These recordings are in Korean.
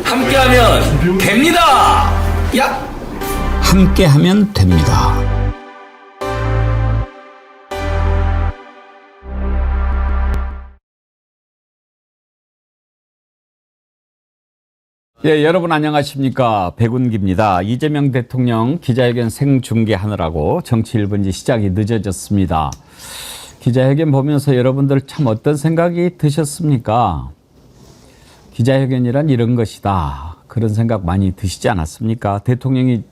함께하면 됩니다. 야! 함께하면 됩니다. 예, 여러분 안녕하십니까. 백운기입니다. 이재명 대통령 기자회견 생중계하느라고 정치 1분지 시작이 늦어졌습니다. 기자회견 보면서 여러분들 참 어떤 생각이 드셨습니까? 기자회견이란 이런 것이다. 그런 생각 많이 드시지 않았습니까? 대통령이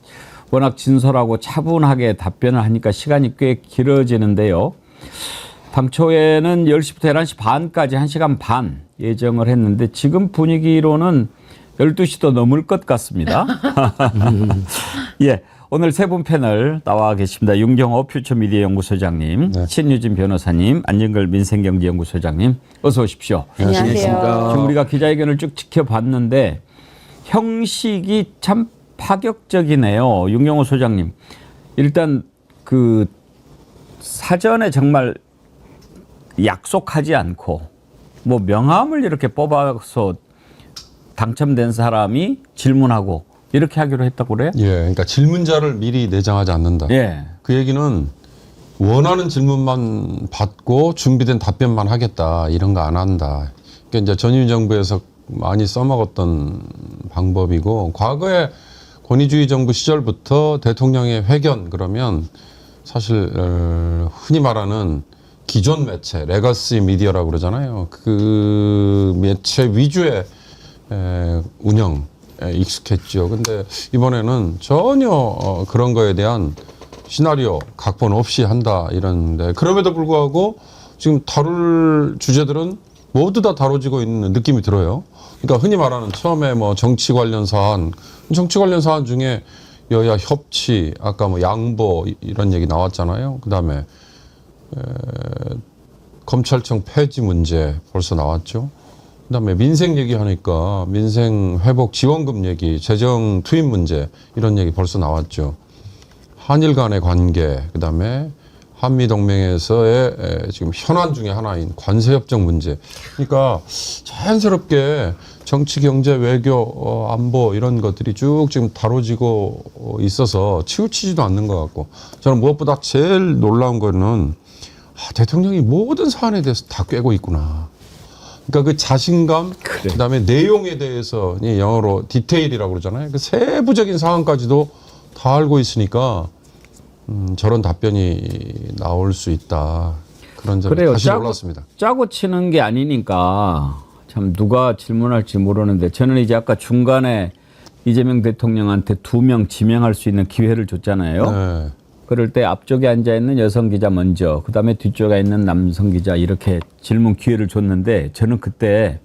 워낙 진솔하고 차분하게 답변을 하니까 시간이 꽤 길어지는데요. 당초에는 10시부터 11시 반까지 1시간 반 예정을 했는데 지금 분위기로는 12시도 넘을 것 같습니다. 예, 오늘 세 분 패널 나와 계십니다. 윤경호 퓨처미디어 연구소장님, 네. 신유진 변호사님, 안진걸 민생경제연구소장님, 어서 오십시오. 안녕하세요. 지금 우리가 기자회견을 쭉 지켜봤는데 형식이 참 파격적이네요. 윤경호 소장님, 일단 그 사전에 정말 약속하지 않고 뭐 명함을 이렇게 뽑아서 당첨된 사람이 질문하고 이렇게 하기로 했다고 그래요? 예, 그러니까 질문자를 미리 내장하지 않는다. 예. 그 얘기는 원하는 질문만 받고 준비된 답변만 하겠다. 이런 거 안 한다. 그러니까 이제 전임 정부에서 많이 써먹었던 방법이고, 과거에 권위주의 정부 시절부터 대통령의 회견 그러면 사실 흔히 말하는 기존 매체, 레거시 미디어라고 그러잖아요. 그 매체 위주의 운영에 익숙했죠. 근데 이번에는 전혀 그런 거에 대한 시나리오, 각본 없이 한다 이러는데, 그럼에도 불구하고 지금 다룰 주제들은 모두 다 다뤄지고 있는 느낌이 들어요. 그러니까 흔히 말하는 처음에 뭐 정치 관련 사안 중에 여야 협치, 아까 뭐 양보 이런 얘기 나왔잖아요. 그다음에 검찰청 폐지 문제 벌써 나왔죠. 그다음에 민생 얘기하니까 민생 회복 지원금 얘기, 재정 투입 문제 이런 얘기 벌써 나왔죠. 한일 간의 관계, 그다음에 한미 동맹에서의 지금 현안 중에 하나인 관세 협정 문제. 그러니까 자연스럽게 정치, 경제, 외교, 안보 이런 것들이 쭉 지금 다뤄지고 있어서 치우치지도 않는 것 같고, 저는 무엇보다 제일 놀라운 거는 대통령이 모든 사안에 대해서 다 꿰고 있구나. 그러니까 그 자신감, 그다음에 내용에 대해서 영어로 디테일이라고 그러잖아요. 그 세부적인 상황까지도 다 알고 있으니까 저런 답변이 나올 수 있다. 그런 점에 그래요. 다시 놀랐습니다. 짜고 치는 게 아니니까 참 누가 질문할지 모르는데, 저는 이제 아까 중간에 이재명 대통령한테 2명 지명할 수 있는 기회를 줬잖아요. 네. 그럴 때 앞쪽에 앉아있는 여성 기자 먼저, 그다음에 뒤쪽에 있는 남성 기자 이렇게 질문 기회를 줬는데, 저는 그때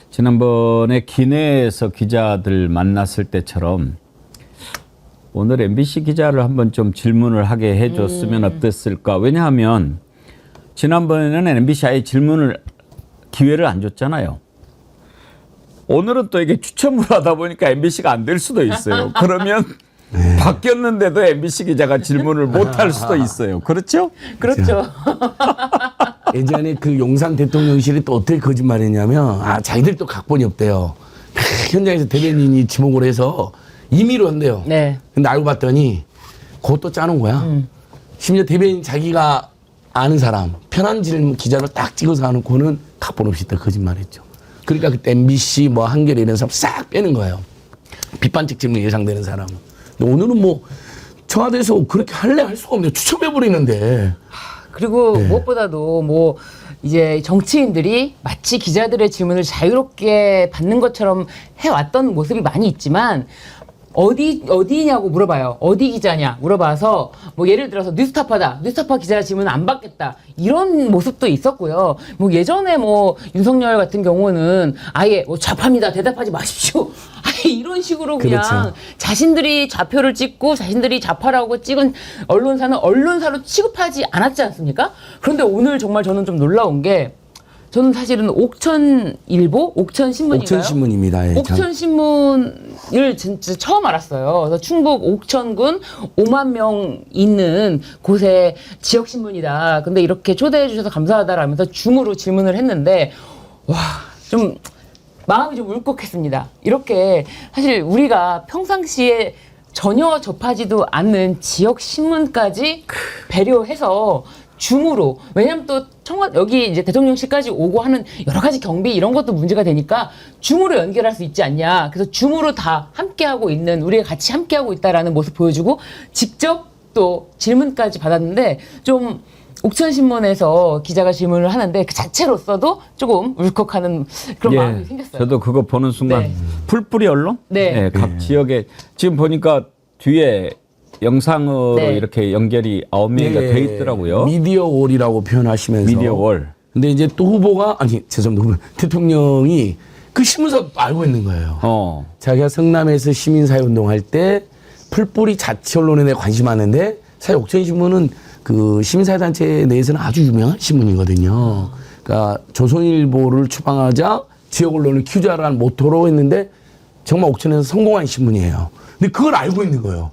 지난번에 기내에서 기자들 만났을 때처럼 오늘 MBC 기자를 한번 좀 질문을 하게 해줬으면 어땠을까. 왜냐하면 지난번에는 MBC 아예 질문을 기회를 안 줬잖아요. 오늘은 또 이게 추첨을 하다 보니까 MBC가 안 될 수도 있어요. 그러면 바뀌었는데도 MBC 기자가 질문을 못 할 수도 있어요. 그렇죠? 그렇죠. 예전에 그 용산 대통령실이 또 어떻게 거짓말했냐면, 자기들이 또 각본이 없대요. 현장에서 대변인이 지목을 해서 임의로 한대요. 네. 근데 알고 봤더니 그것도 짜놓은 거야. 심지어 대변인 자기가 아는 사람, 편한 질문 기자를 딱 찍어서 하는 거는 각본 없이 또 거짓말했죠. 그러니까 그때 MBC 뭐 한겨레 이런 사람 싹 빼는 거예요. 비판적 질문 예상되는 사람은. 근데 오늘은 뭐 청와대에서 그렇게 할 수가 없네요. 추첨해버리는데. 그리고 무엇보다도 뭐 이제 정치인들이 마치 기자들의 질문을 자유롭게 받는 것처럼 해왔던 모습이 많이 있지만, 어디냐고 물어봐요. 어디 기자냐 물어봐서 뭐 예를 들어서 뉴스타파다. 뉴스타파 기자 질문 안 받겠다. 이런 모습도 있었고요. 뭐 예전에 뭐 윤석열 같은 경우는 아예 뭐 좌파입니다. 대답하지 마십시오. 아예 이런 식으로 그냥 그렇죠. 자신들이 좌표를 찍고 자신들이 좌파라고 찍은 언론사는 언론사로 취급하지 않았지 않습니까? 그런데 오늘 정말 저는 좀 놀라운 게, 저는 사실은 옥천일보? 옥천신문인가요? 옥천신문입니다. 예, 옥천신문을 진짜 처음 알았어요. 그래서 충북 옥천군 5만 명 있는 곳의 지역신문이다. 근데 이렇게 초대해 주셔서 감사하다라면서 줌으로 질문을 했는데, 와, 좀 마음이 좀 울컥했습니다. 이렇게 사실 우리가 평상시에 전혀 접하지도 않는 지역 신문까지 배려해서 줌으로, 왜냐면 또 여기 이제 대통령실까지 오고 하는 여러 가지 경비 이런 것도 문제가 되니까 줌으로 연결할 수 있지 않냐. 그래서 줌으로 다 함께하고 있는, 우리가 같이 함께하고 있다라는 모습 보여주고 직접 또 질문까지 받았는데, 좀 옥천신문에서 기자가 질문을 하는데 그 자체로서도 조금 울컥하는 그런 마음이 생겼어요. 저도 그거 보는 순간 네. 풀뿌리 언론? 네. 각 지역에 지금 보니까 뒤에 영상으로 네. 이렇게 연결이 9명이가 돼 있더라고요. 미디어 월이라고 표현하시면서. 미디어 월. 근데 이제 또 후보가, 아니, 죄송합니다. 대통령이 그 신문사 알고 있는 거예요. 자기가 성남에서 시민사회운동할 때 풀뿌리 자치 언론에 대해 관심 많은데, 사실 옥천신문은 그 시민사회단체 내에서는 아주 유명한 신문이거든요. 그러니까 조선일보를 추방하자 지역 언론을 키우자라는 모토로 했는데 정말 옥천에서 성공한 신문이에요. 근데 그걸 알고 있는 거예요.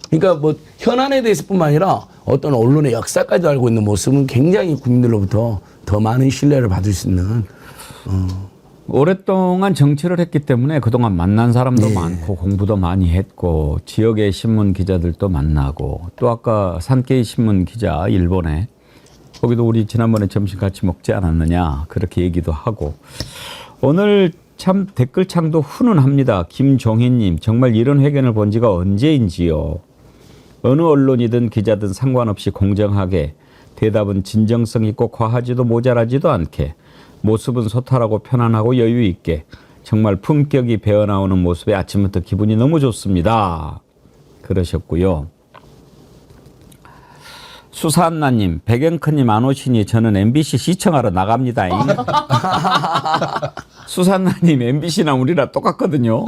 그러니까 뭐 현안에 대해서뿐만 아니라 어떤 언론의 역사까지 알고 있는 모습은 굉장히 국민들로부터 더 많은 신뢰를 받을 수 있는. 오랫동안 정치를 했기 때문에 그동안 만난 사람도 많고 공부도 많이 했고 지역의 신문 기자들도 만나고, 또 아까 산케이 신문 기자 일본에 거기도 우리 지난번에 점심 같이 먹지 않았느냐 그렇게 얘기도 하고, 오늘 참 댓글창도 훈훈합니다. 김종희님, 정말 이런 회견을 본 지가 언제인지요. 어느 언론이든 기자든 상관없이 공정하게, 대답은 진정성 있고 과하지도 모자라지도 않게, 모습은 소탈하고 편안하고 여유 있게, 정말 품격이 배어나오는 모습에 아침부터 기분이 너무 좋습니다. 그러셨고요. 수산나님, 백영크님 안 오시니 저는 MBC 시청하러 나갑니다. 수산나님, MBC나 우리랑 똑같거든요.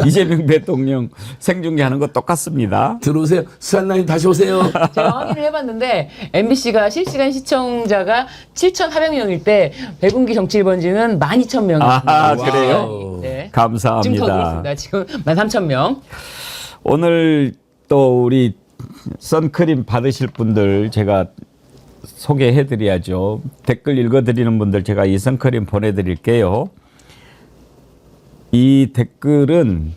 이재명 대통령 생중계하는 거 똑같습니다. 들어오세요. 수산나님 다시 오세요. 제가 확인을 해봤는데 MBC가 실시간 시청자가 7,400명일 때 백운기 정치 1번지는 12,000명입니다. 아, 그래요? 네. 감사합니다. 지금 더 늘었습니다. 지금 13,000명. 오늘 또 우리 선크림 받으실 분들 제가 소개해드려야죠. 댓글 읽어드리는 분들 제가 이 선크림 보내드릴게요. 이 댓글은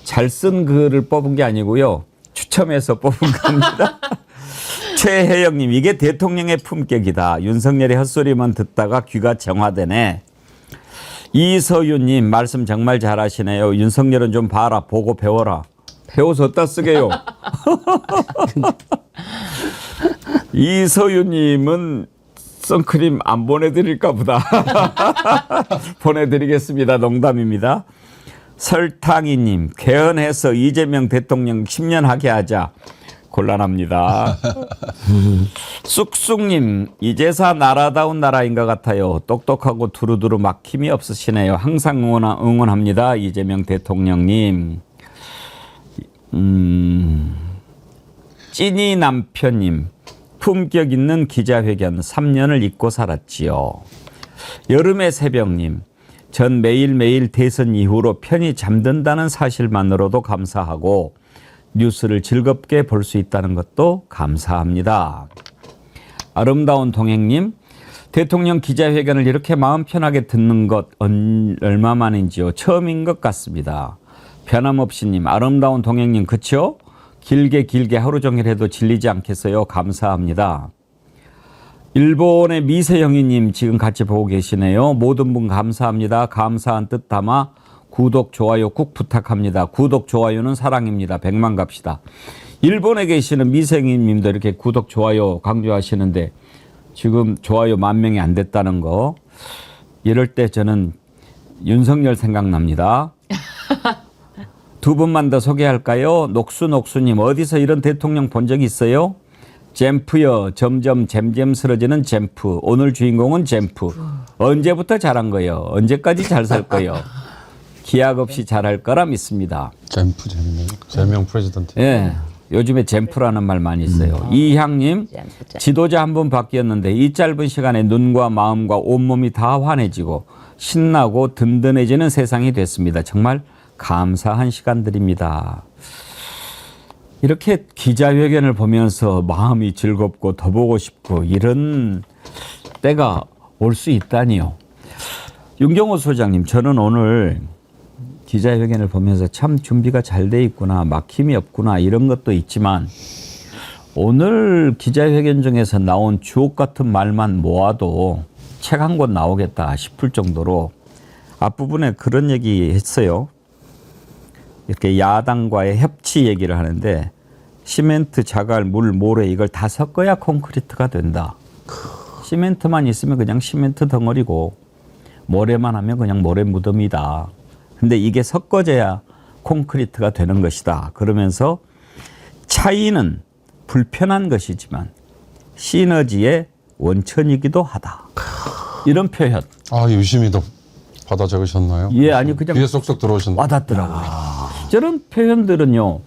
잘 쓴 글을 뽑은 게 아니고요. 추첨해서 뽑은 겁니다. 최혜영님, 이게 대통령의 품격이다. 윤석열의 헛소리만 듣다가 귀가 정화되네. 이서윤님, 말씀 정말 잘하시네요. 윤석열은 좀 봐라, 보고 배워라. 배워서 어디다 쓰게요. 이서윤님은 선크림 안 보내드릴까 보다. 보내드리겠습니다. 농담입니다. 설탕이님, 개헌해서 이재명 대통령 10년 하게 하자. 곤란합니다. 쑥쑥님, 이제사 나라다운 나라인 것 같아요. 똑똑하고 두루두루 막힘이 없으시네요. 항상 응원합니다. 이재명 대통령님. 찐이 남편님, 품격 있는 기자회견 3년을 잊고 살았지요. 여름의 새벽님, 전 매일매일 대선 이후로 편히 잠든다는 사실만으로도 감사하고 뉴스를 즐겁게 볼 수 있다는 것도 감사합니다. 아름다운 동행님, 대통령 기자회견을 이렇게 마음 편하게 듣는 것 얼마만인지요. 처음인 것 같습니다. 변함없이님, 아름다운 동행님, 그쵸? 길게 하루 종일 해도 질리지 않겠어요. 감사합니다. 일본의 미세영희님 지금 같이 보고 계시네요. 모든 분 감사합니다. 감사한 뜻 담아 구독, 좋아요 꾹 부탁합니다. 구독, 좋아요는 사랑입니다. 100만 갑시다. 일본에 계시는 미세영희님도 이렇게 구독, 좋아요 강조하시는데 지금 좋아요 10,000명이 안 됐다는 거. 이럴 때 저는 윤석열 생각납니다. 두 분만 더 소개할까요? 녹수님, 어디서 이런 대통령 본 적 있어요? 잼프요. 점점 잼잼 쓰러지는 잼프. 오늘 주인공은 잼프. 언제부터 잘한 거예요? 언제까지 잘 살 거예요? 기약 없이 잘할 거라 믿습니다. 잼프 재밌네요. 재명 프레지던트. 예. 요즘에 잼프라는 말 많이 써요. 이향님, 지도자 한 분 바뀌었는데 이 짧은 시간에 눈과 마음과 온몸이 다 환해지고 신나고 든든해지는 세상이 됐습니다. 정말 감사한 시간들입니다. 이렇게 기자회견을 보면서 마음이 즐겁고 더 보고 싶고 이런 때가 올 수 있다니요. 윤경호 소장님, 저는 오늘 기자회견을 보면서 참 준비가 잘 돼 있구나, 막힘이 없구나 이런 것도 있지만 오늘 기자회견 중에서 나온 주옥 같은 말만 모아도 책 한 권 나오겠다 싶을 정도로 앞부분에 그런 얘기 했어요. 이렇게 야당과의 협치 얘기를 하는데 시멘트, 자갈, 물, 모래 이걸 다 섞어야 콘크리트가 된다. 시멘트만 있으면 그냥 시멘트 덩어리고 모래만 하면 그냥 모래 무덤이다. 근데 이게 섞어져야 콘크리트가 되는 것이다. 그러면서 차이는 불편한 것이지만 시너지의 원천이기도 하다. 이런 표현. 아, 유심히도 받아 적으셨나요? 예, 아니 그냥 귀에 쏙쏙 들어오셨나요? 와닿더라고요. 저런 표현들은요.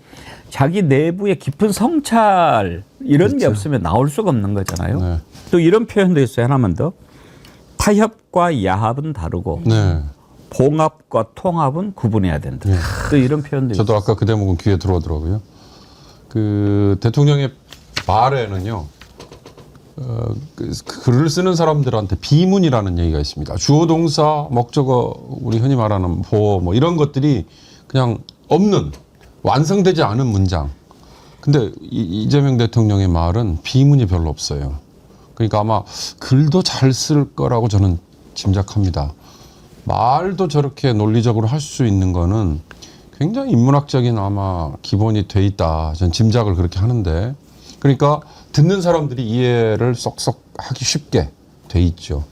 자기 내부의 깊은 성찰 이런 게 없으면 나올 수가 없는 거잖아요. 네. 또 이런 표현도 있어요. 하나만 더. 타협과 야합은 다르고 네. 봉합과 통합은 구분해야 된다. 또 이런 표현도 있어요. 저도 아까 그 대목은 귀에 들어오더라고요. 그 대통령의 말에는요. 그 글을 쓰는 사람들한테 비문이라는 얘기가 있습니다. 주어 동사 목적어 우리 흔히 말하는 보어 뭐 이런 것들이 그냥 없는 완성되지 않은 문장. 근데 이재명 대통령의 말은 비문이 별로 없어요. 그러니까 아마 글도 잘 쓸 거라고 저는 짐작합니다. 말도 저렇게 논리적으로 할 수 있는 거는 굉장히 인문학적인 아마 기본이 돼 있다. 저는 짐작을 그렇게 하는데 그러니까 듣는 사람들이 이해를 쏙쏙 하기 쉽게 돼 있죠.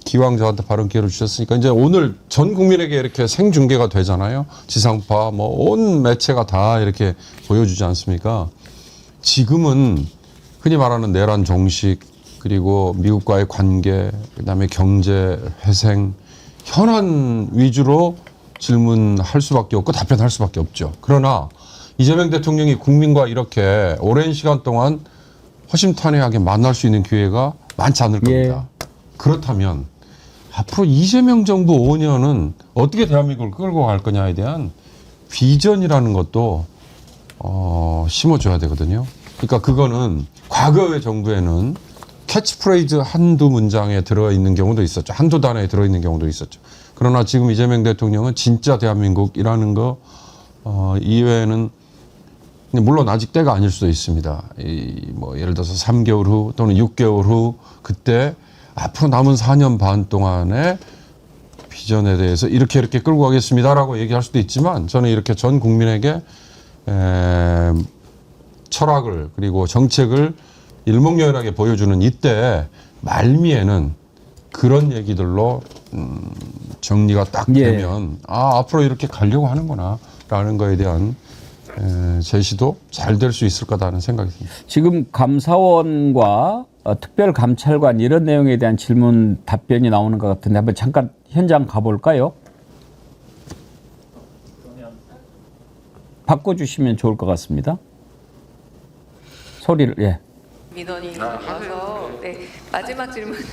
기왕 저한테 발언 기회를 주셨으니까 이제 오늘 전 국민에게 이렇게 생중계가 되잖아요. 지상파 뭐 온 매체가 다 이렇게 보여주지 않습니까? 지금은 흔히 말하는 내란 종식 그리고 미국과의 관계 그다음에 경제 회생 현안 위주로 질문할 수밖에 없고 답변할 수밖에 없죠. 그러나 이재명 대통령이 국민과 이렇게 오랜 시간 동안 허심탄회하게 만날 수 있는 기회가 많지 않을 겁니다. 그렇다면 앞으로 이재명 정부 5년은 어떻게 대한민국을 끌고 갈 거냐에 대한 비전이라는 것도 심어줘야 되거든요. 그러니까 그거는 과거의 정부에는 캐치프레이즈 한두 문장에 들어있는 경우도 있었죠. 한두 단어에 들어있는 경우도 있었죠. 그러나 지금 이재명 대통령은 진짜 대한민국이라는 거 이외에는 물론 아직 때가 아닐 수도 있습니다. 뭐 예를 들어서 3개월 후 또는 6개월 후 그때 앞으로 남은 4년 반 동안의 비전에 대해서 이렇게 끌고 가겠습니다라고 얘기할 수도 있지만 저는 이렇게 전 국민에게 철학을 그리고 정책을 일목요연하게 보여주는 이때 말미에는 그런 얘기들로 정리가 딱 되면 앞으로 이렇게 가려고 하는구나라는 거에 대한 제시도 잘 될 수 있을 거다는 생각이 듭니다. 지금 감사원과 특별감찰관 이런 내용에 대한 질문 답변이 나오는 것 같은데 한번 잠깐 현장 가볼까요? 바꿔주시면 좋을 것 같습니다. 소리를 예. 민원이 와서 네, 마지막 질문을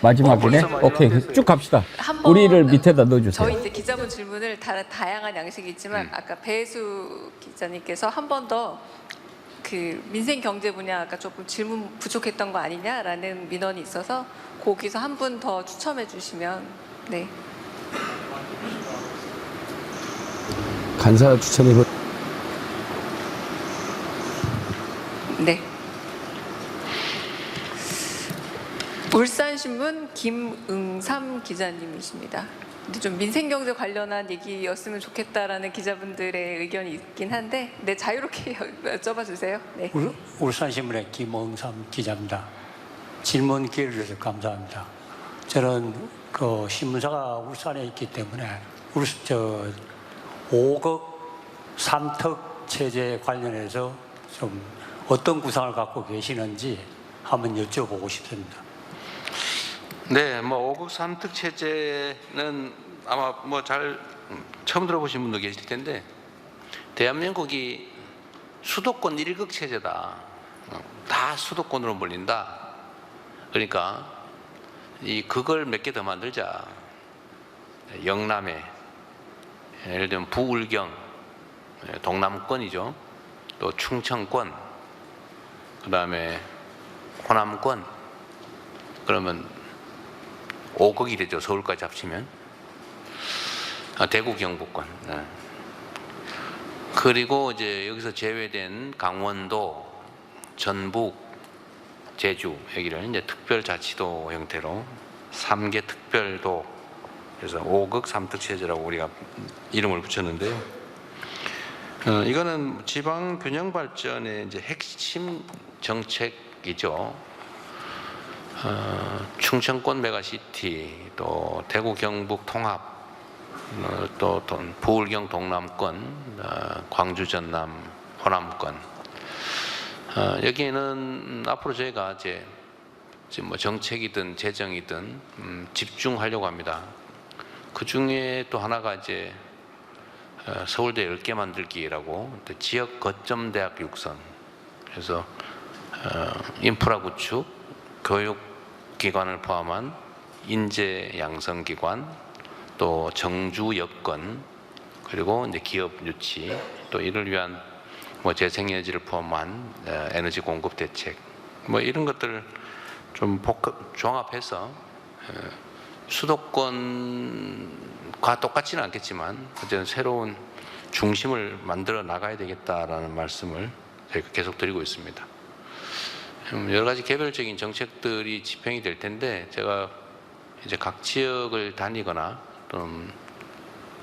마지막이네. 오케이 쭉 갑시다. 한번 우리를 밑에다 넣어주세요. 저희 이제 기자분 질문을 다양한 양식이 있지만 아까 배수 기자님께서 한 번 더 그 민생 경제 분야 아까 조금 질문 부족했던 거 아니냐라는 민원이 있어서 거기서 한 분 더 추첨해 주시면 네. 간사 추천해 네. 울산신문 김응삼 기자님이십니다. 근데 좀 민생경제 관련한 얘기였으면 좋겠다라는 기자분들의 의견이 있긴 한데, 네 자유롭게 여쭤봐 주세요. 네. 울산신문의 김응삼 기자입니다. 질문 기회를 주셔서 감사합니다. 저는 그 신문사가 울산에 있기 때문에 5급 삼특 체제 관련해서 좀 어떤 구상을 갖고 계시는지 한번 여쭤보고 싶습니다. 네, 뭐 5급 삼특 체제는 아마 뭐 잘 처음 들어보신 분도 계실 텐데 대한민국이 수도권 1극 체제다. 다 수도권으로 몰린다. 그러니까 이 극을 몇 개 더 만들자. 영남에 예를 들면 부울경, 동남권이죠. 또 충청권, 그 다음에 호남권. 그러면 5극이 되죠. 서울까지 합치면. 대구 경북권. 네. 그리고 이제 여기서 제외된 강원도, 전북, 제주 여기를 이제 특별자치도 형태로 3개 특별도, 그래서 5극 3특 체제라고 우리가 이름을 붙였는데요. 이거는 지방 균형 발전의 이제 핵심 정책이죠. 충청권 메가시티, 또 대구 경북 통합, 또 부울경 동남권, 광주 전남 호남권. 여기에는 앞으로 저희가 이제 뭐 정책이든 재정이든 집중하려고 합니다. 그 중에 또 하나가 이제 서울대 10개 만들기라고 지역 거점 대학 육선. 그래서 인프라 구축, 교육 기관을 포함한 인재 양성 기관, 또 정주 여건, 그리고 이제 기업 유치, 또 이를 위한 뭐 재생에너지를 포함한 에너지 공급 대책, 뭐 이런 것들을 좀 종합해서 수도권과 똑같지는 않겠지만 어쨌든 새로운 중심을 만들어 나가야 되겠다라는 말씀을 저희가 계속 드리고 있습니다. 여러 가지 개별적인 정책들이 집행이 될 텐데, 제가 이제 각 지역을 다니거나 또는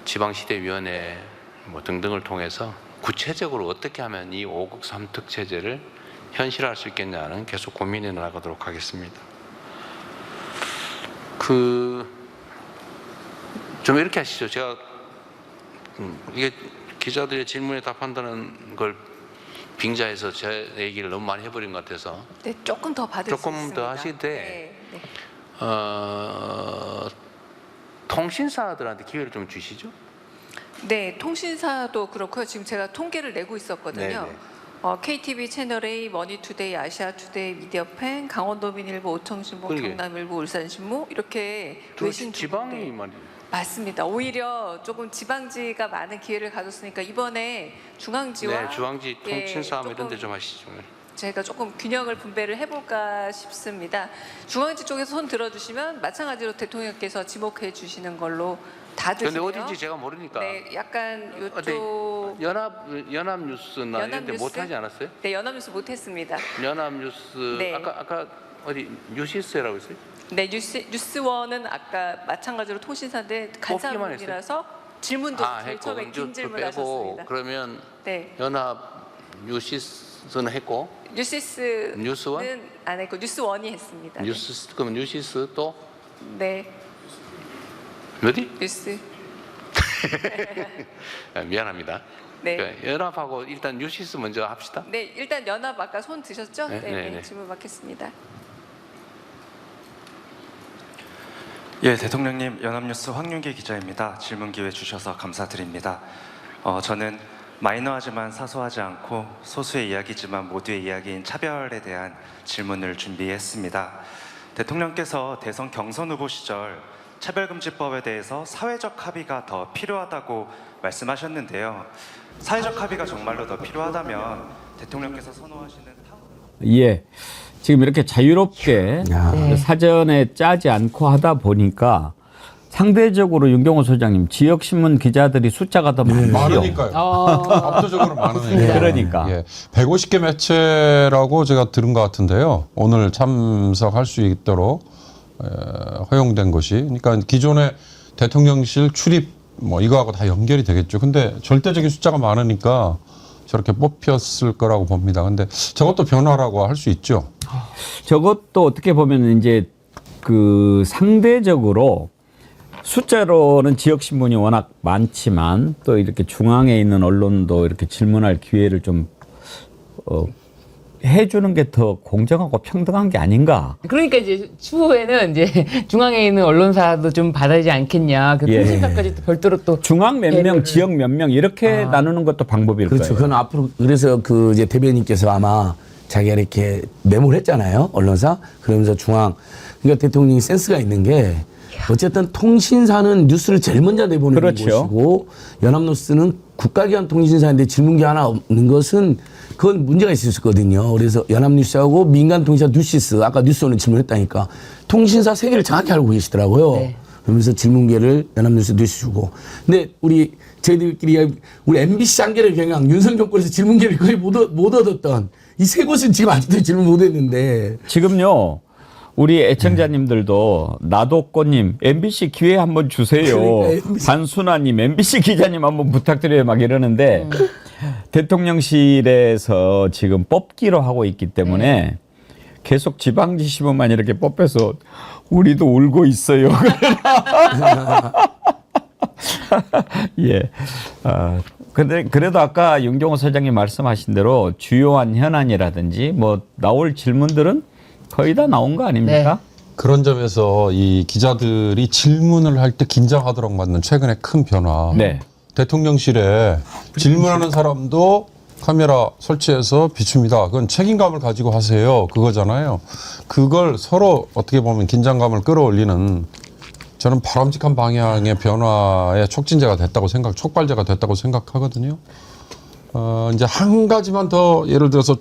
지방시대위원회 뭐 등등을 통해서 구체적으로 어떻게 하면 이 5극 3특 체제를 현실화할 수 있겠냐는 계속 고민해 나가도록 하겠습니다. 좀 이렇게 하시죠. 제가 이게 기자들의 질문에 답한다는 걸 빙자해서 제 얘기를 너무 많이 해버린 것 같아서 네, 조금 더 받을 수 있습니다. 조금 더 하시되 네, 네. 통신사들한테 기회를 좀 주시죠. 네, 통신사도 그렇고요. 지금 제가 통계를 내고 있었거든요. 네네. KTV 채널A, 머니투데이, 아시아투데이, 미디어팬, 강원도민일보, 오청신보, 그러게. 경남일보, 울산신보 이렇게 외신 지방이 네. 말이에요. 맞습니다. 오히려 조금 지방지가 많은 기회를 가졌으니까 이번에 중앙지와 네, 중앙지 통신사 뭐 이런 데 좀 하시죠. 제가 조금 균형을 분배를 해볼까 싶습니다. 중앙지 쪽에서 손 들어주시면 마찬가지로 대통령께서 지목해 주시는 걸로 다 근데 드시네요. 어딘지 제가 모르니까. 네, 약간 어디 요쪽 연합뉴스나 이런 데 연합뉴스? 못하지 않았어요? 네, 연합뉴스 못했습니다. 연합뉴스 네. 아까 어디 뉴시스라고 했어요? 네, 뉴스원은 아까 마찬가지로 통신사인데 간사분이라서 질문도 제일 처음에 긴 질문 하셨습니다. 그러면 네, 연합 뉴시스는 했고 뉴시스는 뉴스원? 안 했고 뉴스원이 했습니다. 네. 뉴스 그럼 뉴시스 또 네, 어디? 뉴스. 미안합니다. 네. 그러니까 연합하고 일단 뉴시스 먼저 합시다. 네, 일단 연합 아까 손 드셨죠? 네, 네, 네, 네. 질문 받겠습니다. 예, 대통령님, 연합뉴스 황윤기 기자입니다. 질문 기회 주셔서 감사드립니다. 저는 마이너하지만 사소하지 않고 소수의 이야기지만 모두의 이야기인 차별에 대한 질문을 준비했습니다. 대통령께서 대선 경선 후보 시절 차별금지법에 대해서 사회적 합의가 더 필요하다고 말씀하셨는데요. 사회적 합의가 정말로 더 필요하다면 대통령께서 선호하시는 예. 지금 이렇게 자유롭게 사전에 짜지 않고 하다 보니까 상대적으로 윤경호 소장님 지역신문 기자들이 숫자가 더 많지요. 많으니까요. 압도적으로 많으니까. 그러니까. 예. 150개 매체라고 제가 들은 것 같은데요. 오늘 참석할 수 있도록 허용된 것이. 그러니까 기존의 대통령실 출입 뭐 이거하고 다 연결이 되겠죠. 근데 절대적인 숫자가 많으니까 저렇게 뽑혔을 거라고 봅니다. 근데 저것도 변화라고 할 수 있죠. 저것도 어떻게 보면 이제 그 상대적으로 숫자로는 지역 신문이 워낙 많지만 또 이렇게 중앙에 있는 언론도 이렇게 질문할 기회를 좀 해주는 게 더 공정하고 평등한 게 아닌가. 그러니까 이제 추후에는 이제 중앙에 있는 언론사도 좀 받아야지 않겠냐. 그 예. 통신사까지 또 별도로 또 중앙 몇 명, 지역 몇 명 이렇게 나누는 것도 방법일 그렇죠. 거예요. 그건 앞으로 그래서 그 이제 대변인께서 아마 자기가 이렇게 메모를 했잖아요. 언론사. 그러면서 중앙. 그러니까 대통령이 센스가 있는 게 어쨌든 통신사는 뉴스를 제일 먼저 내보내는 그렇죠. 곳이고 연합뉴스는 국가기관 통신사인데 질문기 하나 없는 것은 그건 문제가 있었거든요. 그래서 연합뉴스하고 민간통신사 뉴시스 아까 뉴스오늘 질문했다니까 통신사 세계를 정확히 알고 계시더라고요. 네. 그러면서 질문계를 연합뉴스 뉴스 주고. 근데 저희들끼리 우리 MBC 한계를 경향 윤석열 정권에서 질문계를 거의 못 얻었던 이 세 곳은 지금 아직도 질문 못 했는데. 지금요. 우리 애청자님들도 나도꼬님 MBC 기회 한번 주세요. 그러니까 MBC. 반순아님 MBC 기자님 한번 부탁드려요 막 이러는데 대통령실에서 지금 뽑기로 하고 있기 때문에 계속 지방지시문만 이렇게 뽑혀서 우리도 울고 있어요. 예. 근데 그래도 아까 윤경호 소장님 말씀하신 대로 주요한 현안이라든지 뭐 나올 질문들은 거의 다 나온 거 아닙니까? 그런 점에서 이 기자들이 질문을 할 때 긴장하도록 만든 최근의 큰 변화. 네. 대통령실에 질문하는 사람도 카메라 설치해서 비춥니다. 그건 책임감을 가지고 하세요. 그거잖아요. 그걸 서로 어떻게 보면 긴장감을 끌어올리는 저는 바람직한 방향의 변화의 촉진제가 됐다고 촉발제가 됐다고 생각하거든요. 이제 한 가지만 더 예를 들어서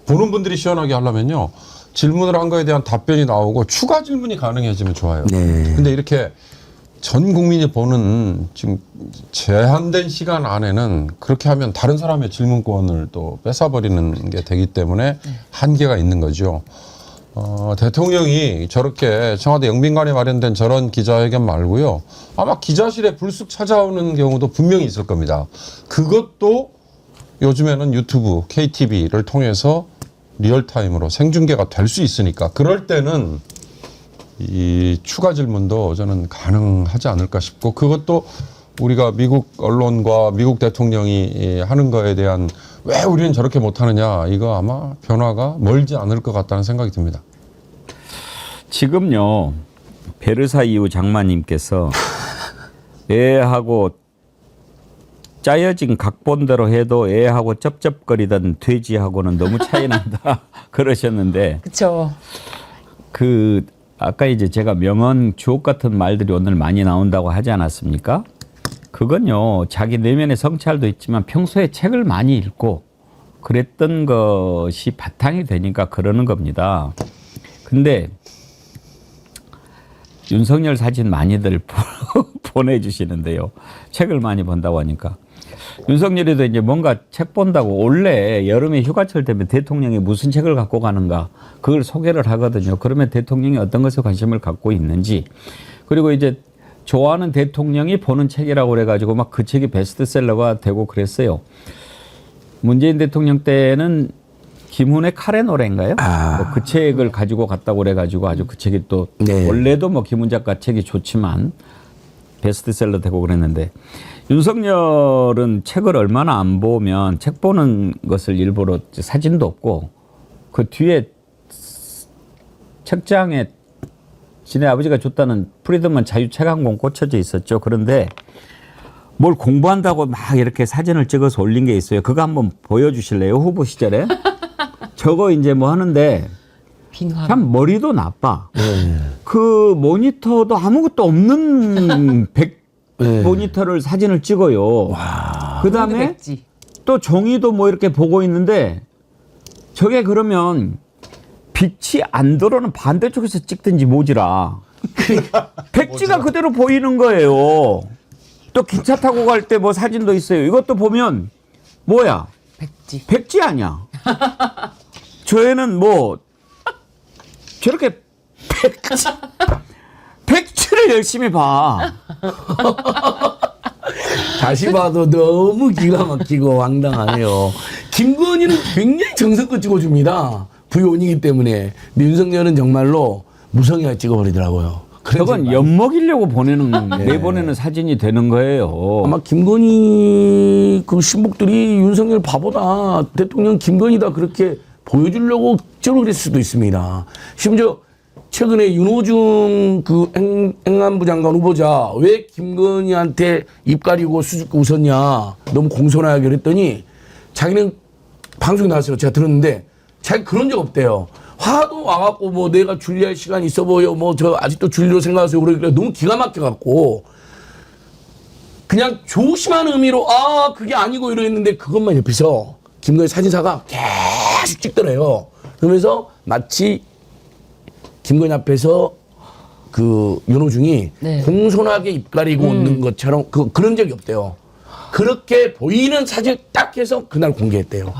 보는 분들이 시원하게 하려면요. 질문을 한 거에 대한 답변이 나오고 추가 질문이 가능해지면 좋아요. 네. 근데 이렇게 전 국민이 보는 지금 제한된 시간 안에는 그렇게 하면 다른 사람의 질문권을 또 뺏어버리는 게 되기 때문에 한계가 있는 거죠. 대통령이 저렇게 청와대 영빈관에 마련된 저런 기자회견 말고요. 아마 기자실에 불쑥 찾아오는 경우도 분명히 있을 겁니다. 그것도 요즘에는 유튜브, KTV를 통해서 리얼타임으로 생중계가 될 수 있으니까 그럴 때는 이 추가 질문도 저는 가능하지 않을까 싶고 그것도 우리가 미국 언론과 미국 대통령이 하는 거에 대한 왜 우리는 저렇게 못하느냐 이거 아마 변화가 멀지 않을 것 같다는 생각이 듭니다. 지금요. 베르사 이후 장마님께서 애하고 짜여진 각본대로 해도 애하고 쩝쩝거리던 돼지하고는 너무 차이 난다 그러셨는데 그렇죠. 아까 이제 제가 명언 주옥 같은 말들이 오늘 많이 나온다고 하지 않았습니까? 그건요 자기 내면의 성찰도 있지만 평소에 책을 많이 읽고 그랬던 것이 바탕이 되니까 그러는 겁니다. 근데 윤석열 사진 많이들 보내주시는데요. 책을 많이 본다고 하니까. 윤석열이도 이제 뭔가 책 본다고 원래 여름에 휴가철 되면 대통령이 무슨 책을 갖고 가는가 그걸 소개를 하거든요. 그러면 대통령이 어떤 것에 관심을 갖고 있는지 그리고 이제 좋아하는 대통령이 보는 책이라고 그래가지고 막 그 책이 베스트셀러가 되고 그랬어요. 문재인 대통령 때는 김훈의 칼의 노래인가요? 뭐그 책을 가지고 갔다고 그래가지고 아주 그 책이 또 네. 원래도 뭐 김훈 작가 책이 좋지만 베스트셀러 되고 그랬는데 윤석열은 책을 얼마나 안 보면 책 보는 것을 일부러 사진도 없고 그 뒤에 책장에 지네 아버지가 줬다는 프리드먼 자유책 한 권 꽂혀져 있었죠. 그런데 뭘 공부한다고 막 이렇게 사진을 찍어서 올린 게 있어요. 그거 한번 보여주실래요? 후보 시절에? 저거 이제 뭐 하는데 빈화. 참 머리도 나빠. 그 모니터도 아무것도 없는 모니터를 사진을 찍어요. 그 다음에 백지. 또 종이도 뭐 이렇게 보고 있는데 저게 그러면 빛이 안 들어오는 반대쪽에서 찍든지 뭐지라. 백지가 그대로 보이는 거예요. 또 기차 타고 갈 때 뭐 사진도 있어요. 이것도 보면 뭐야? 백지. 백지 아니야. 저애는 뭐 저렇게 백지를 열심히 봐. 다시 봐도 너무 기가 막히고 황당하네요. 김건희는 굉장히 정성껏 찍어줍니다. 부유원이기 때문에. 근데 윤석열은 정말로 무성의하게 찍어버리더라고요. 저건 엿먹이려고 내보내는 사진이 되는 거예요. 아마 김건희 그 신복들이 윤석열 바보다, 대통령 김건희다 그렇게 보여주려고 저러 그랬을 수도 있습니다. 심지어 최근에 윤호중 그 행안부 장관 후보자 왜 김건희한테 입 가리고 수줍고 웃었냐, 너무 공손하게 그랬더니 자기는 방송에 나왔어요. 제가 들었는데 자기 그런 적 없대요. 화도 와갖고 뭐 내가 줄리할 시간 있어 보여, 뭐 저 아직도 줄리로 생각하세요 그러길래 너무 기가 막혀갖고 그냥 조심한 의미로 그게 아니고 이러는데 그것만 옆에서 김건희 사진사가 계속 찍더래요. 그러면서 마치 김건희 앞에서 그 윤호중이 네. 공손하게 입 가리고 웃는 것처럼 그런 적이 없대요. 그렇게 보이는 사진을 딱 해서 그날 공개했대요.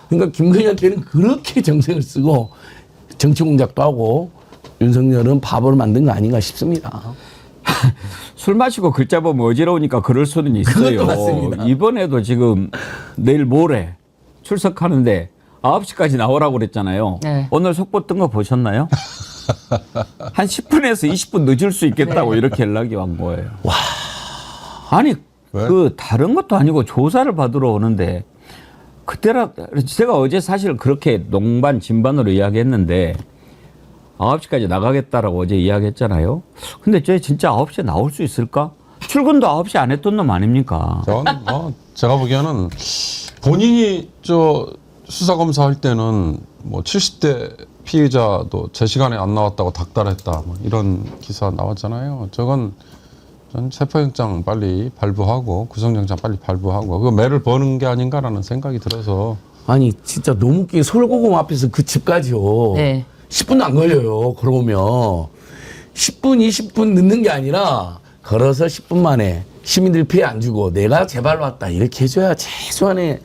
그러니까 김건희한테는 그렇게 정색을 쓰고 정치 공작도 하고 윤석열은 바보를 만든 거 아닌가 싶습니다. 술 마시고 글자 보면 어지러우니까 그럴 수는 있어요. 그것도 맞습니다. 이번에도 지금 내일 모레 출석하는데 9시까지 나오라고 그랬잖아요. 네. 오늘 속보 뜬 거 보셨나요? 한 10분에서 20분 늦을 수 있겠다고 이렇게 연락이 온 거예요. 와. 아니, 왜? 그 다른 것도 아니고 조사를 받으러 오는데 그때라 제가 어제 사실 그렇게 농반 진반으로 이야기했는데 9시까지 나가겠다라고 어제 이야기했잖아요. 근데 쟤 진짜 9시에 나올 수 있을까? 출근도 9시 안 했던 놈 아닙니까? 제가 보기에는 본인이 수사검사 할 때는 70대 피해자도 제 시간에 안 나왔다고 닥달했다. 이런 기사 나왔잖아요. 저건 전 체포영장 빨리 발부하고 구속영장 빨리 발부하고 그 매를 버는 게 아닌가라는 생각이 들어서 아니 진짜 너무 웃기게 서울고검 앞에서 그 집까지요. 네. 10분도 안 걸려요. 걸어오면 10분, 20분 늦는 게 아니라 걸어서 10분 만에 시민들 피해 안 주고 내가 제발 왔다 이렇게 해줘야 최소한의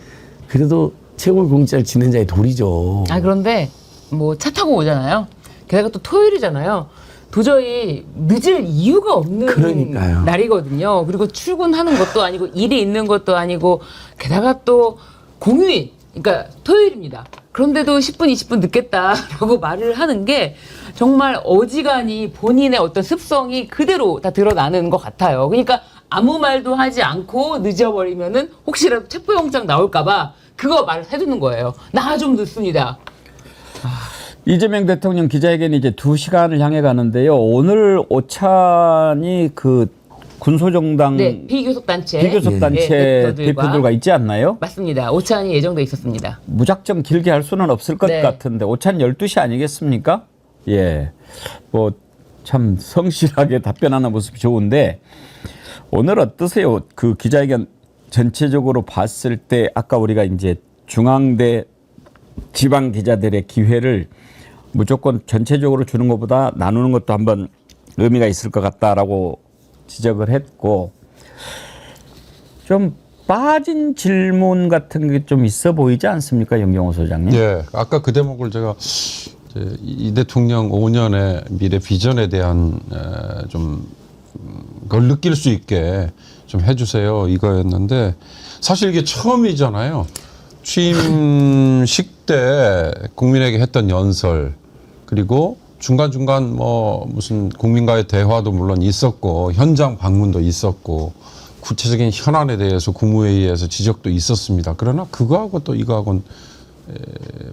그래도 최고의 공직자를 지낸 자의 도리죠. 그런데 뭐 차 타고 오잖아요. 게다가 또 토요일이잖아요. 도저히 늦을 이유가 없는 그러니까요. 날이거든요. 그리고 출근하는 것도 아니고 일이 있는 것도 아니고 게다가 또 공휴일, 그러니까 토요일입니다. 그런데도 10분, 20분 늦겠다라고 말을 하는 게 정말 어지간히 본인의 어떤 습성이 그대로 다 드러나는 것 같아요. 그러니까 아무 말도 하지 않고 늦어버리면은 혹시라도 체포영장 나올까봐 그거 말을 해두는 거예요. 나 좀 늦습니다. 이재명 대통령 기자회견이 이제 2시간을 향해 가는데요. 오늘 오찬이 그 군소정당 네, 비교섭단체 비교섭단체 대표들과 있지 않나요? 맞습니다. 오찬이 예정돼 있었습니다. 무작정 길게 할 수는 없을 것 네. 같은데 오찬 12시 아니겠습니까? 예. 뭐 참 성실하게 답변하는 모습이 좋은데 오늘 어떠세요? 그 기자회견 전체적으로 봤을 때 아까 우리가 이제 중앙대 지방 기자들의 기회를 무조건 전체적으로 주는 것보다 나누는 것도 한번 의미가 있을 것 같다라고 지적을 했고 좀 빠진 질문 같은 게 좀 있어 보이지 않습니까, 영경호 소장님? 예, 아까 그 대목을 제가 이 대통령 5년의 미래 비전에 대한 좀 그걸 느낄 수 있게 좀 해주세요 이거였는데 사실 이게 처음이잖아요. 취임식 때 국민에게 했던 연설 그리고 중간중간 뭐 무슨 국민과의 대화도 물론 있었고 현장 방문도 있었고 구체적인 현안에 대해서 국무회의에서 지적도 있었습니다. 그러나 그거하고 또 이거하고는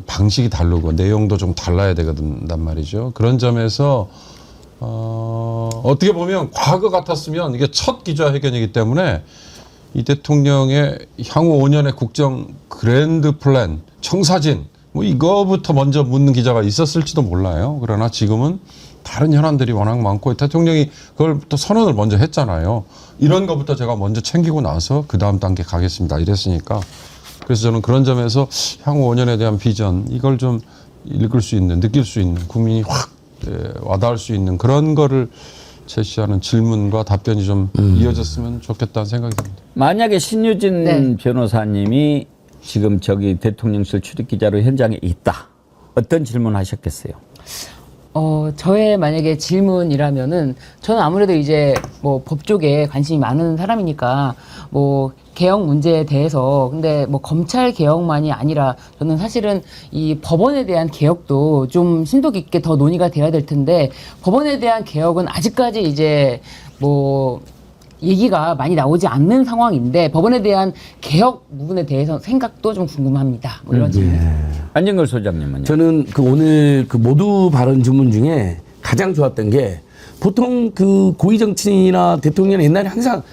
방식이 다르고 내용도 좀 달라야 되거든단 말이죠. 그런 점에서 어떻게 보면 과거 같았으면 이게 첫 기자회견이기 때문에 이 대통령의 향후 5년의 국정 그랜드 플랜, 청사진 뭐 이거부터 먼저 묻는 기자가 있었을지도 몰라요. 그러나 지금은 다른 현안들이 워낙 많고 대통령이 그걸 또 선언을 먼저 했잖아요. 이런 것부터 제가 먼저 챙기고 나서 그 다음 단계 가겠습니다. 이랬으니까. 그래서 저는 그런 점에서 향후 5년에 대한 비전 이걸 좀 읽을 수 있는, 느낄 수 있는 국민이 확 와닿을 수 있는 그런 거를 제시하는 질문과 답변이 좀 이어졌으면 좋겠다는 생각이 듭니다. 만약에 신유진 네. 변호사님이 지금 저기 대통령실 출입기자로 현장에 있다. 어떤 질문 하셨겠어요? 저의 만약에 질문이라면은 저는 아무래도 이제 뭐 법 쪽에 관심이 많은 사람이니까 뭐 개혁 문제에 대해서 근데 뭐 검찰 개혁만이 아니라 저는 사실은 이 법원에 대한 개혁도 좀 심도 깊게 더 논의가 돼야 될 텐데 법원에 대한 개혁은 아직까지 이제 뭐 얘기가 많이 나오지 않는 상황인데 법원에 대한 개혁 부분에 대해서 생각도 좀 궁금합니다. 뭐 이런 질문. 안진걸 소장님은요? 저는 그 오늘 그 모두 발언 질문 중에 가장 좋았던 게 보통 그 고위 정치인이나 대통령은 옛날에 항상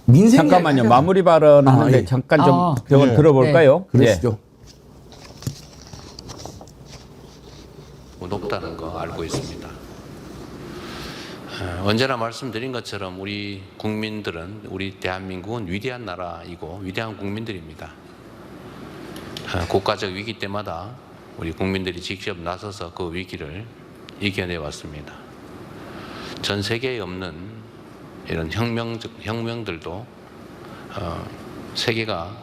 민생 잠깐만요. 마무리 발언하는데 예. 잠깐 좀 들어볼까요? 그러시죠. 높다는 거 알고 있습니다. 언제나 말씀드린 것처럼 우리 국민들은, 우리 대한민국은 위대한 나라이고 위대한 국민들입니다. 국가적 위기 때마다 우리 국민들이 직접 나서서 그 위기를 이겨내 왔습니다. 전 세계에 없는 이런 혁명들도 세계가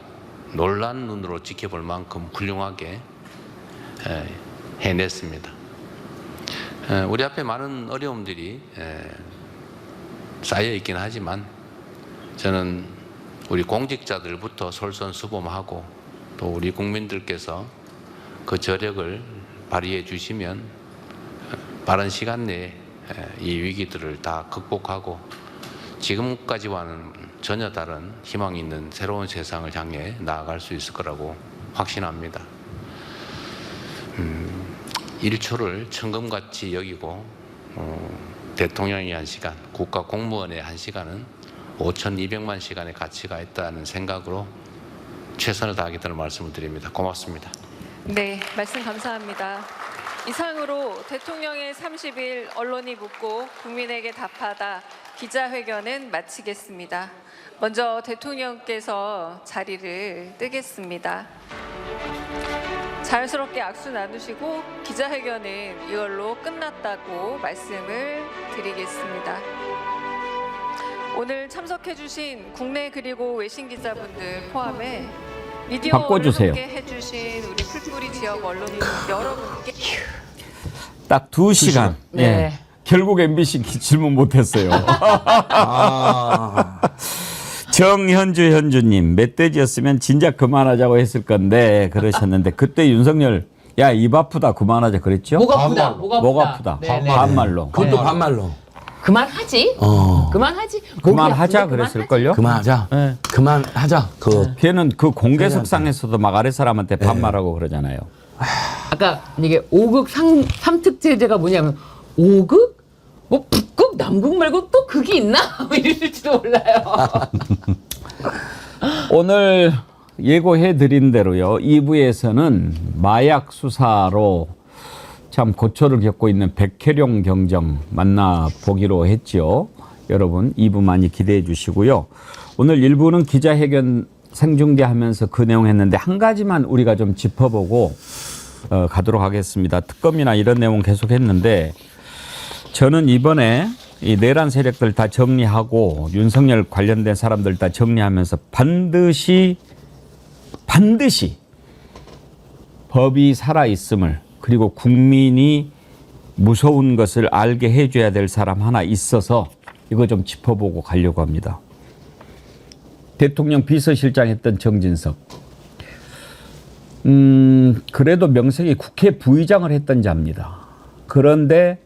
놀란 눈으로 지켜볼 만큼 훌륭하게 해냈습니다. 우리 앞에 많은 어려움들이 쌓여 있긴 하지만 저는 우리 공직자들부터 솔선수범하고 또 우리 국민들께서 그 저력을 발휘해 주시면 빠른 시간 내에 이 위기들을 다 극복하고 지금까지와는 전혀 다른 희망 있는 새로운 세상을 향해 나아갈 수 있을 거라고 확신합니다. 1초를 천금같이 여기고 대통령의 1시간, 국가 공무원의 1시간은 5,200만 시간의 가치가 있다는 생각으로 최선을 다하겠다는 말씀을 드립니다. 고맙습니다. 네, 말씀 감사합니다. 이상으로 대통령의 30일 언론이 묻고 국민에게 답하다 기자회견은 마치겠습니다. 먼저 대통령께서 자리를 뜨겠습니다. 자연스럽게 악수 나누시고 기자회견은 이걸로 끝났다고 말씀을 드리겠습니다. 오늘 참석해주신 국내 그리고 외신 기자분들 포함해 미디어를 바꿔주세요. 함께 해주신 우리 풀뿌리 지역 언론인 여러분께 딱 2시간. 네. 예. 결국 MBC 질문 못했어요. 정현주 현주님, 멧돼지였으면 진작 그만하자고 했을 건데 그러셨는데 그때 윤석열 야 입 아프다 그만하자 그랬죠? 목 아프다. 목 아프다. 네, 네. 반말로. 그것도 반말로. 그만하지. 그만하지. 그만하자 목이 아픈데 그랬을걸요? 그만하자. 네. 그만하자. 걔는 그 공개석상에서도 막 아래 사람한테 반말하고 그러잖아요. 아까 이게 5극 3특제제가 뭐냐면 5극? 뭐 북극, 남극 말고 또 극이 있나? 뭐 이럴지도 몰라요. 오늘 예고해 드린 대로요. 2부에서는 마약 수사로 참 고초를 겪고 있는 백혜룡 경정 만나보기로 했죠. 여러분 2부 많이 기대해 주시고요. 오늘 1부는 기자회견 생중계하면서 그 내용 했는데 한 가지만 우리가 좀 짚어보고 가도록 하겠습니다. 특검이나 이런 내용 계속 했는데 저는 이번에 이 내란 세력들 다 정리하고 윤석열 관련된 사람들 다 정리하면서 반드시 법이 살아있음을 그리고 국민이 무서운 것을 알게 해줘야 될 사람 하나 있어서 이거 좀 짚어보고 가려고 합니다. 대통령 비서실장 했던 정진석. 그래도 명색이 국회 부의장을 했던 자입니다. 그런데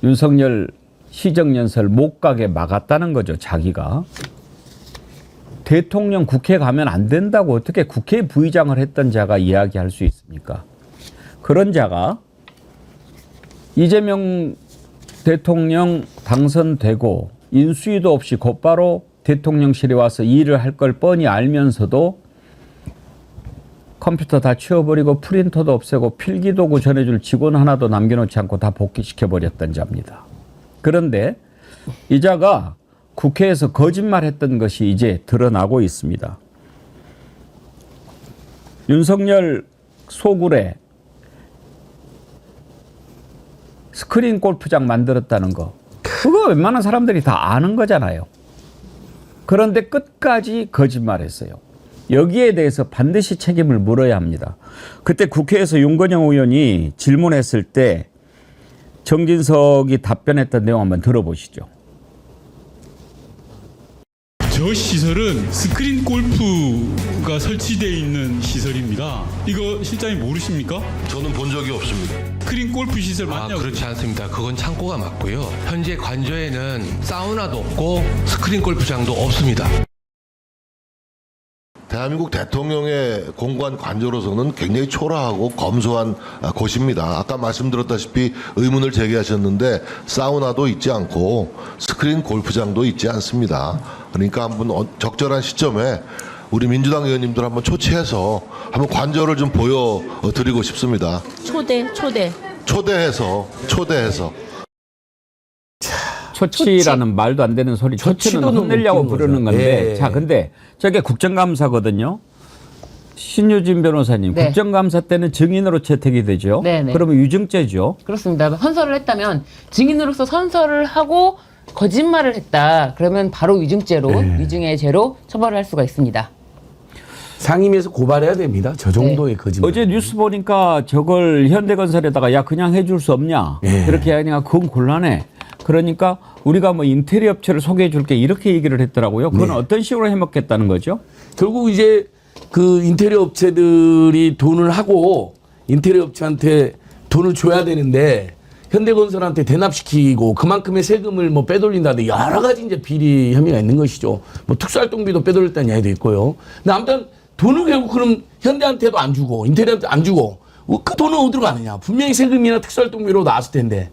윤석열 시정연설 못 가게 막았다는 거죠, 자기가. 대통령 국회 가면 안 된다고 어떻게 국회 부의장을 했던 자가 이야기할 수 있습니까? 그런 자가 이재명 대통령 당선되고 인수위도 없이 곧바로 대통령실에 와서 일을 할 걸 뻔히 알면서도 컴퓨터 다 치워버리고 프린터도 없애고 필기도구 전해줄 직원 하나도 남겨놓지 않고 다 복귀시켜버렸던 자입니다. 그런데 이 자가 국회에서 거짓말했던 것이 이제 드러나고 있습니다. 윤석열 소굴에 스크린 골프장 만들었다는 거. 그거 웬만한 사람들이 다 아는 거잖아요. 그런데 끝까지 거짓말했어요. 여기에 대해서 반드시 책임을 물어야 합니다. 그때 국회에서 윤건영 의원이 질문했을 때 정진석이 답변했던 내용 한번 들어보시죠. 저 시설은 스크린 골프가 설치되어 있는 시설입니다. 이거 실장님 모르십니까? 저는 본 적이 없습니다. 스크린 골프 시설 맞냐고요? 그렇지 않습니다. 그건 창고가 맞고요. 현재 관저에는 사우나도 없고 스크린 골프장도 없습니다. 대한민국 대통령의 공관 관저로서는 굉장히 초라하고 검소한 곳입니다. 아까 말씀드렸다시피 의문을 제기하셨는데 사우나도 있지 않고 스크린 골프장도 있지 않습니다. 그러니까 한번 적절한 시점에 우리 민주당 의원님들 한번 초치해서 한번 관저를 좀 보여드리고 싶습니다. 초대해서. 초치라는 말도 안 되는 소리. 초치는 초치도는 혼내려고 웃기는 부르는 거죠. 건데. 예. 자, 근데 저게 국정감사거든요. 신유진 변호사님, 네. 국정감사 때는 증인으로 채택이 되죠. 네네. 그러면 유증죄죠. 그렇습니다. 선서를 했다면 증인으로서 선서를 하고 거짓말을 했다. 그러면 바로 위증죄로 네. 위증의 죄로 처벌을 할 수가 있습니다. 상임위에서 고발해야 됩니다. 저 정도의 거짓말. 어제 뉴스 보니까 저걸 현대건설에다가 야 그냥 해줄 수 없냐 예. 이렇게 하니까 그건 곤란해. 그러니까 우리가 뭐 인테리어 업체를 소개해 줄게 이렇게 얘기를 했더라고요. 그건 네. 어떤 식으로 해먹겠다는 거죠? 결국 이제 그 인테리어 업체들이 돈을 하고 인테리어 업체한테 돈을 줘야 되는데 현대건설한테 대납시키고 그만큼의 세금을 뭐 빼돌린다든지 여러 가지 이제 비리 혐의가 있는 것이죠. 뭐 특수활동비도 빼돌렸다는 이야기도 있고요. 근데 아무튼 돈을 결국 그럼 현대한테도 안 주고 인테리어한테 안 주고 그 돈은 어디로 가느냐. 분명히 세금이나 특수활동비로 나왔을 텐데.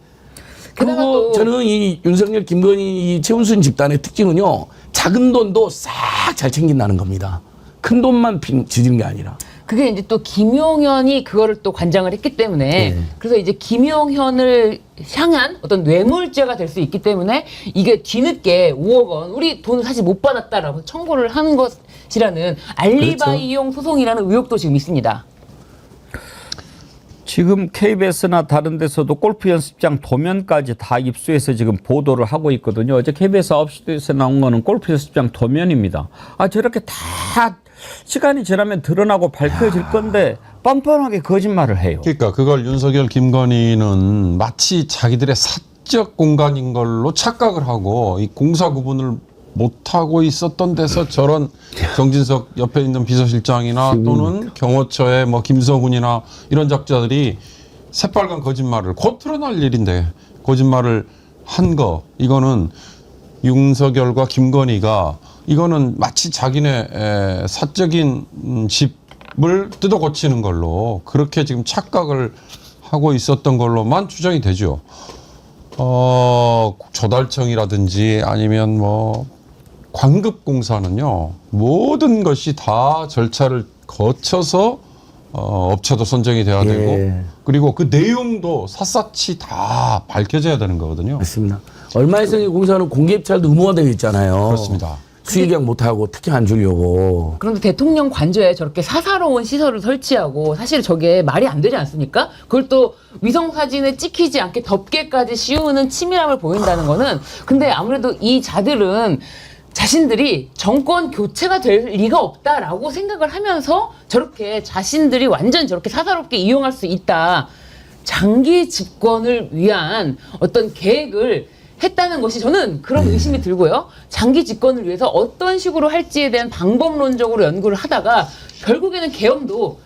게다가 그리고 또 저는 이 윤석열, 김건희, 이 최은순 집단의 특징은요. 작은 돈도 싹 잘 챙긴다는 겁니다. 큰 돈만 지지는 게 아니라. 그게 이제 또 김용현이 그거를 또 관장을 했기 때문에 네. 그래서 이제 김용현을 향한 어떤 뇌물죄가 될 수 있기 때문에 이게 뒤늦게 5억 원 우리 돈 사실 못 받았다라고 청구를 하는 것이라는 알리바이용 소송이라는 의혹도 지금 있습니다. 지금 KBS나 다른 데서도 골프 연습장 도면까지 다 입수해서 지금 보도를 하고 있거든요. 어제 KBS 9시에서 나온 거는 골프 연습장 도면입니다. 아 저렇게 다 시간이 지나면 드러나고 밝혀질 건데 뻔뻔하게 거짓말을 해요. 그러니까 그걸 윤석열, 김건희는 마치 자기들의 사적 공간인 걸로 착각을 하고 이 공사 구분을 못하고 있었던 데서 저런 정진석 옆에 있는 비서실장이나 또는 경호처의 뭐 김성훈이나 이런 작자들이 새빨간 거짓말을 곧 드러날 일인데 거짓말을 한 거 이거는 윤석열과 김건희가 이거는 마치 자기네 사적인 집을 뜯어 고치는 걸로 그렇게 지금 착각을 하고 있었던 걸로만 추정이 되죠. 조달청이라든지 아니면 뭐 광급공사는요 모든 것이 다 절차를 거쳐서 업체도 선정이 돼야 되고 그리고 그 내용도 샅샅이 다 밝혀져야 되는 거거든요. 맞습니다. 얼마 이상의 공사는 공개 입찰도 의무화되어 있잖아요. 그렇습니다. 수의계약 못하고 특혜 안 주려고. 그런데 대통령 관저에 저렇게 사사로운 시설을 설치하고 사실 저게 말이 안 되지 않습니까? 그걸 또 위성사진에 찍히지 않게 덮개까지 씌우는 치밀함을 보인다는 거는 근데 아무래도 이 자들은 자신들이 정권 교체가 될 리가 없다라고 생각을 하면서 저렇게 자신들이 완전 저렇게 사사롭게 이용할 수 있다. 장기 집권을 위한 어떤 계획을 했다는 것이 저는 그런 의심이 들고요. 장기 집권을 위해서 어떤 식으로 할지에 대한 방법론적으로 연구를 하다가 결국에는 계엄도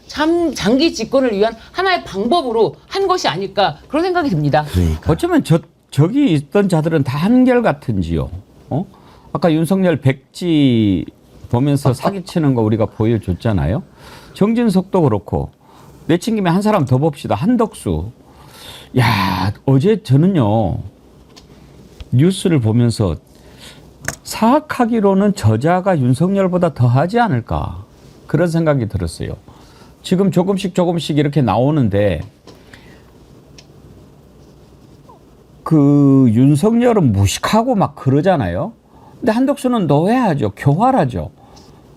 장기 집권을 위한 하나의 방법으로 한 것이 아닐까 그런 생각이 듭니다. 어쩌면 저기 있던 자들은 다 한결같은지요. 아까 윤석열 백지 보면서 사기치는 거 우리가 보여줬잖아요. 정진석도 그렇고 내친 김에 한 사람 더 봅시다. 한덕수. 야 어제 저는요. 뉴스를 보면서 사학하기로는 저자가 윤석열보다 더 하지 않을까 그런 생각이 들었어요. 지금 조금씩 이렇게 나오는데 그 윤석열은 무식하고 막 그러잖아요. 근데 한덕수는 노회하죠. 교활하죠.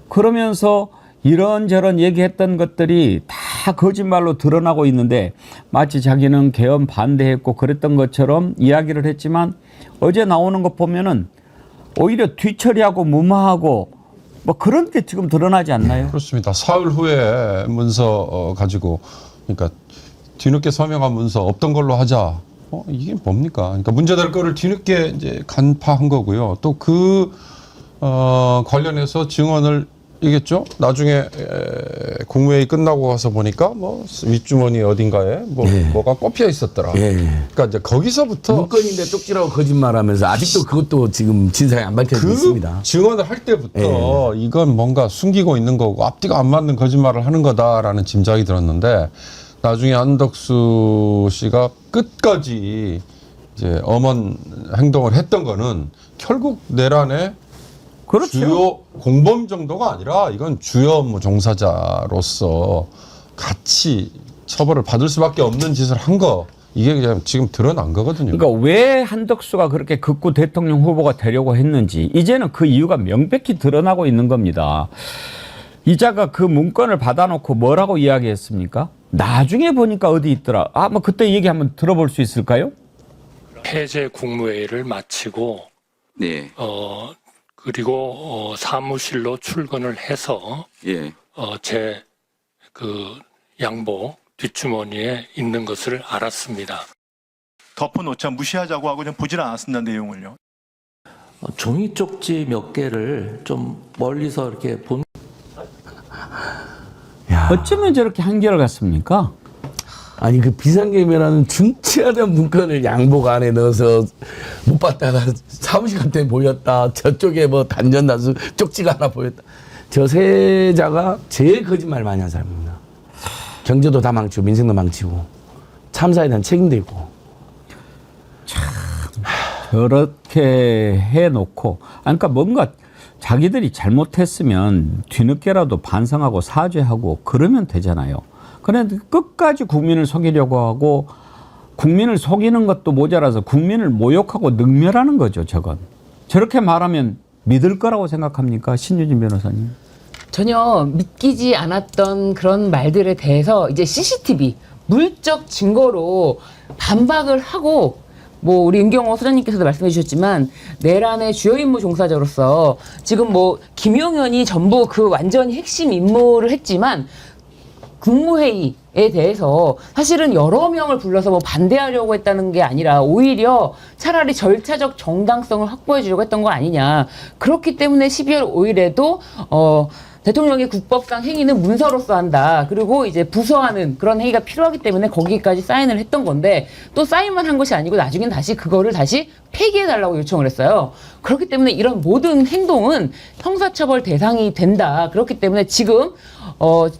그러면서 이런저런 얘기했던 것들이 다 거짓말로 드러나고 있는데 마치 자기는 계엄 반대했고 그랬던 것처럼 이야기를 했지만 어제 나오는 것 보면은 오히려 뒤처리하고 무마하고 뭐 그런 게 지금 드러나지 않나요? 그렇습니다. 사흘 후에 문서 가지고 그러니까 뒤늦게 서명한 문서 없던 걸로 하자. 이게 뭡니까? 그러니까 문제될 거를 뒤늦게 이제 간파한 거고요. 또 그 관련해서 증언을 이겠죠. 나중에 국무회의 끝나고 가서 보니까 뭐 윗주머니 어딘가에 뭐가 꼽혀 있었더라. 그러니까 이제 거기서부터 문건인데 쪽지라고 거짓말하면서 아직도 그것도 지금 진상이 안 밝혀지고 있습니다. 증언을 할 때부터 이건 뭔가 숨기고 있는 거고 앞뒤가 안 맞는 거짓말을 하는 거다라는 짐작이 들었는데 나중에 한덕수 씨가 끝까지 이제 엄한 행동을 했던 거는 결국 내란의 그렇죠. 주요 공범 정도가 아니라 이건 주요 업무 종사자로서 같이 처벌을 받을 수밖에 없는 짓을 한 거 이게 그냥 지금 드러난 거거든요. 그러니까 왜 한덕수가 그렇게 극구 대통령 후보가 되려고 했는지 이제는 그 이유가 명백히 드러나고 있는 겁니다. 이자가 그 문건을 받아놓고 뭐라고 이야기했습니까? 나중에 보니까 어디 있더라. 뭐 그때 얘기 한번 들어볼 수 있을까요? 폐쇄 국무회의를 마치고 네. 그리고 사무실로 출근을 해서 예. 제 그 양복 뒷주머니에 있는 것을 알았습니다. 덮어놓자 무시하자고 하고 좀 보질 않았습니다. 내용을요. 종이 쪽지 몇 개를 좀 멀리서 이렇게 본. 어쩌면 저렇게 한결같습니까? 아니 그 비상계엄이라는 중치하던 문건을 양복 안에 넣어서 못 봤다가 사무실 갈 때 보였다. 저쪽에 뭐 단전 단수 쪽지가 하나 보였다. 저 세자가 제일 거짓말 많이 한 사람입니다. 경제도 다 망치고 민생도 망치고 참사에 대한 책임도 있고. 저렇게 해놓고 그러니까 뭔가 자기들이 잘못했으면 뒤늦게라도 반성하고 사죄하고 그러면 되잖아요. 그런데 끝까지 국민을 속이려고 하고 국민을 속이는 것도 모자라서 국민을 모욕하고 능멸하는 거죠. 저건. 저렇게 말하면 믿을 거라고 생각합니까? 신유진 변호사님. 전혀 믿기지 않았던 그런 말들에 대해서 이제 CCTV 물적 증거로 반박을 하고 뭐 우리 은경호 소장님께서도 말씀해 주셨지만 내란의 주요 임무 종사자로서 지금 뭐 김용현이 전부 그 완전히 핵심 임무를 했지만 국무회의에 대해서 사실은 여러 명을 불러서 뭐 반대하려고 했다는 게 아니라 오히려 차라리 절차적 정당성을 확보해 주려고 했던 거 아니냐. 그렇기 때문에 12월 5일에도 대통령의 국법상 행위는 문서로서 한다. 그리고 이제 부서하는 그런 행위가 필요하기 때문에 거기까지 사인을 했던 건데 또 사인만 한 것이 아니고 나중엔 다시 그거를 다시 폐기해달라고 요청을 했어요. 그렇기 때문에 이런 모든 행동은 형사처벌 대상이 된다. 그렇기 때문에 지금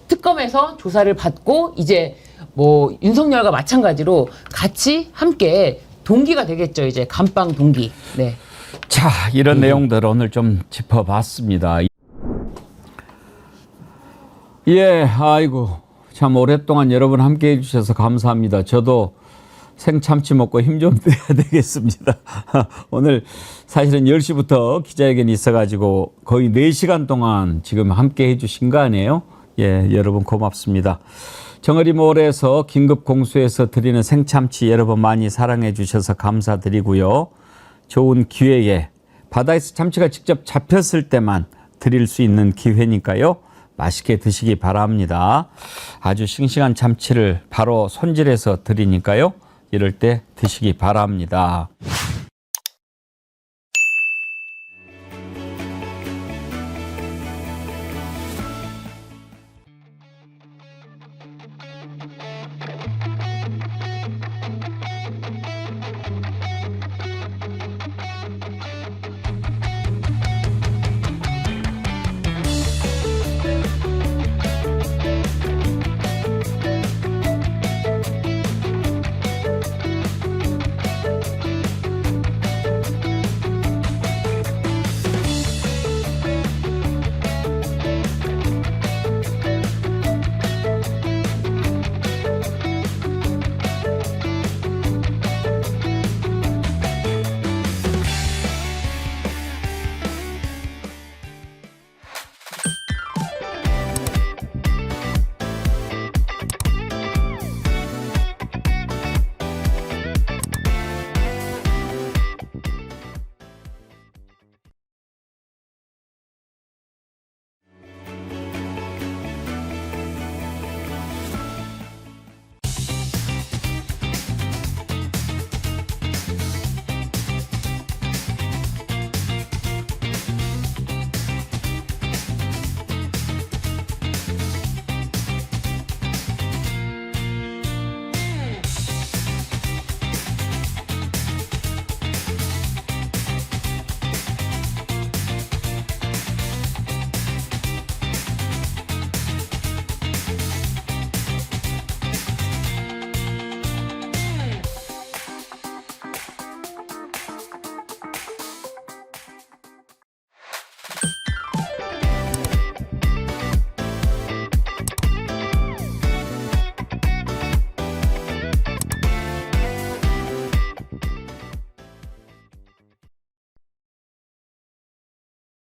특검에서 조사를 받고 이제 뭐 윤석열과 마찬가지로 같이 함께 동기가 되겠죠. 이제 감방 동기. 네. 자, 이런 내용들 오늘 좀 짚어봤습니다. 예, 아이고, 참 오랫동안 여러분 함께 해주셔서 감사합니다. 저도 생참치 먹고 힘 좀 내야 되겠습니다. 오늘 사실은 10시부터 기자회견이 있어가지고 거의 4시간 동안 지금 함께 해주신 거 아니에요? 예, 여러분 고맙습니다. 정어리몰에서 긴급 공수해서 드리는 생참치 여러분 많이 사랑해 주셔서 감사드리고요. 좋은 기회에 바다에서 참치가 직접 잡혔을 때만 드릴 수 있는 기회니까요. 맛있게 드시기 바랍니다. 아주 싱싱한 참치를 바로 손질해서 드리니까요. 이럴 때 드시기 바랍니다.